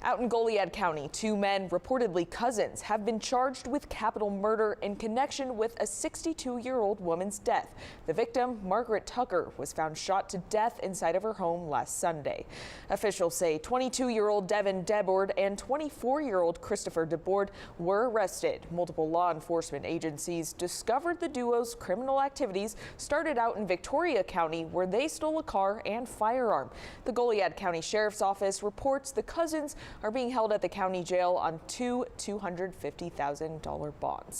Out in Goliad County, two men, reportedly cousins, have been charged with capital murder in connection with a 62-year-old woman's death. The victim, Margaret Tucker, was found shot to death inside of her home last Sunday. Officials say 22-year-old Devin Debord and 24-year-old Christopher Debord were arrested. Multiple law enforcement agencies discovered the duo's criminal activities started out in Victoria County, where they stole a car and firearm. The Goliad County Sheriff's Office reports the cousins are being held at the county jail on two $250,000 bonds.